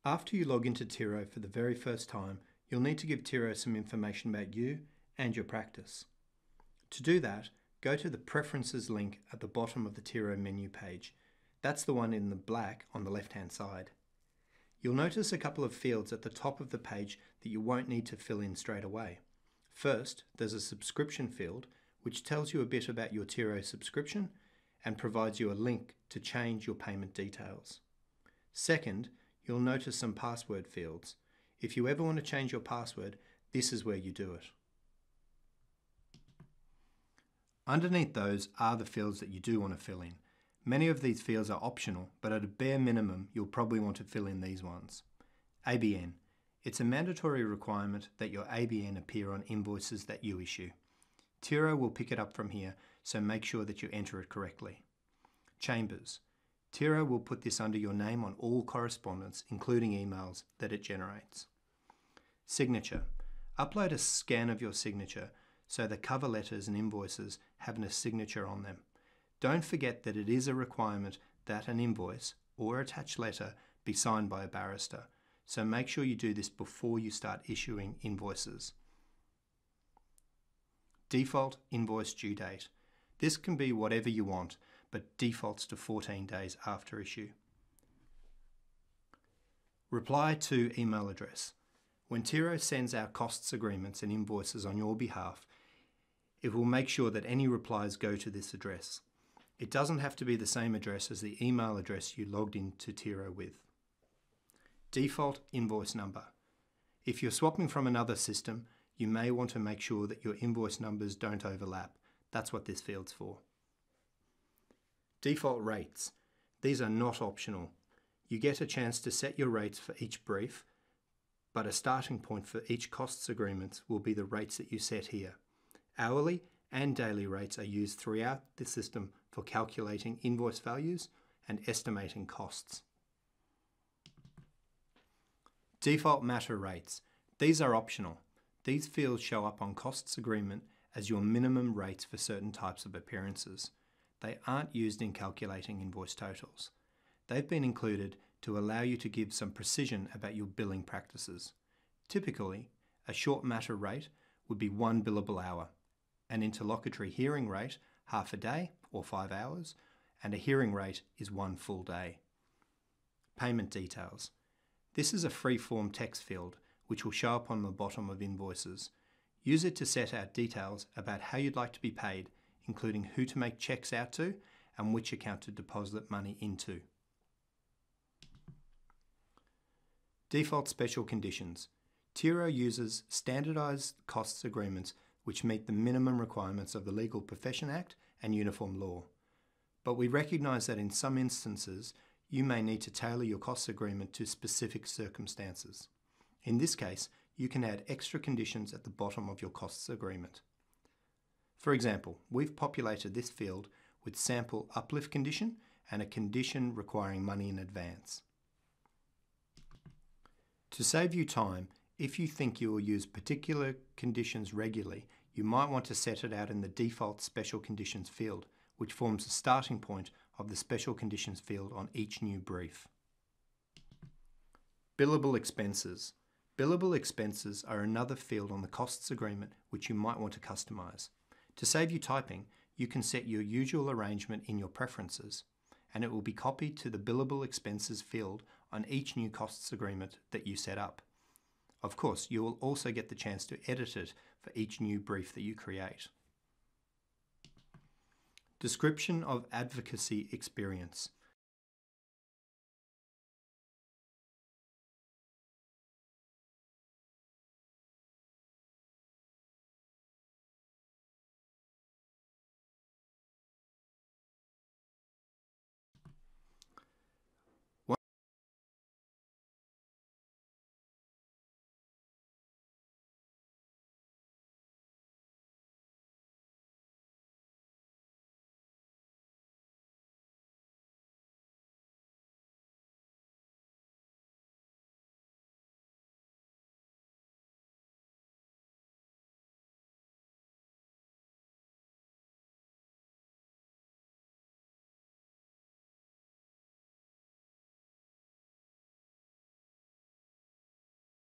After you log into Tiro for the very first time, you'll need to give Tiro some information about you and your practice. To do that, go to the Preferences link at the bottom of the Tiro menu page. That's the one in the black on the left-hand side. You'll notice a couple of fields at the top of the page that you won't need to fill in straight away. First, there's a subscription field, which tells you a bit about your Tiro subscription and provides you a link to change your payment details. Second, you'll notice some password fields. If you ever want to change your password, this is where you do it. Underneath those are the fields that you do want to fill in. Many of these fields are optional, but at a bare minimum, you'll probably want to fill in these ones. ABN. It's a mandatory requirement that your ABN appear on invoices that you issue. Tiro will pick it up from here, so make sure that you enter it correctly. Chambers. Tiro will put this under your name on all correspondence, including emails, that it generates. Signature. Upload a scan of your signature so the cover letters and invoices have a signature on them. Don't forget that it is a requirement that an invoice or attached letter be signed by a barrister, so make sure you do this before you start issuing invoices. Default invoice due date. This can be whatever you want, but defaults to 14 days after issue. Reply to email address. When Tiro sends out costs agreements and invoices on your behalf, it will make sure that any replies go to this address. It doesn't have to be the same address as the email address you logged into Tiro with. Default invoice number. If you're swapping from another system, you may want to make sure that your invoice numbers don't overlap. That's what this field's for. Default rates. These are not optional. You get a chance to set your rates for each brief, but a starting point for each costs agreement will be the rates that you set here. Hourly and daily rates are used throughout the system for calculating invoice values and estimating costs. Default matter rates. These are optional. These fields show up on costs agreement as your minimum rates for certain types of appearances. They aren't used in calculating invoice totals. They've been included to allow you to give some precision about your billing practices. Typically, a short matter rate would be 1 billable hour, an interlocutory hearing rate half a day or 5 hours, and a hearing rate is 1 full day. Payment details. This is a free-form text field which will show up on the bottom of invoices. Use it to set out details about how you'd like to be paid, including who to make checks out to and which account to deposit money into. Default special conditions. Tiro uses standardised costs agreements which meet the minimum requirements of the Legal Profession Act and uniform law. But we recognise that in some instances, you may need to tailor your costs agreement to specific circumstances. In this case, you can add extra conditions at the bottom of your costs agreement. For example, we've populated this field with sample uplift condition and a condition requiring money in advance. To save you time, if you think you will use particular conditions regularly, you might want to set it out in the default special conditions field, which forms the starting point of the special conditions field on each new brief. Billable expenses. Billable expenses are another field on the costs agreement which you might want to customize. To save you typing, you can set your usual arrangement in your preferences, and it will be copied to the billable expenses field on each new costs agreement that you set up. Of course, you will also get the chance to edit it for each new brief that you create. Description of advocacy experience.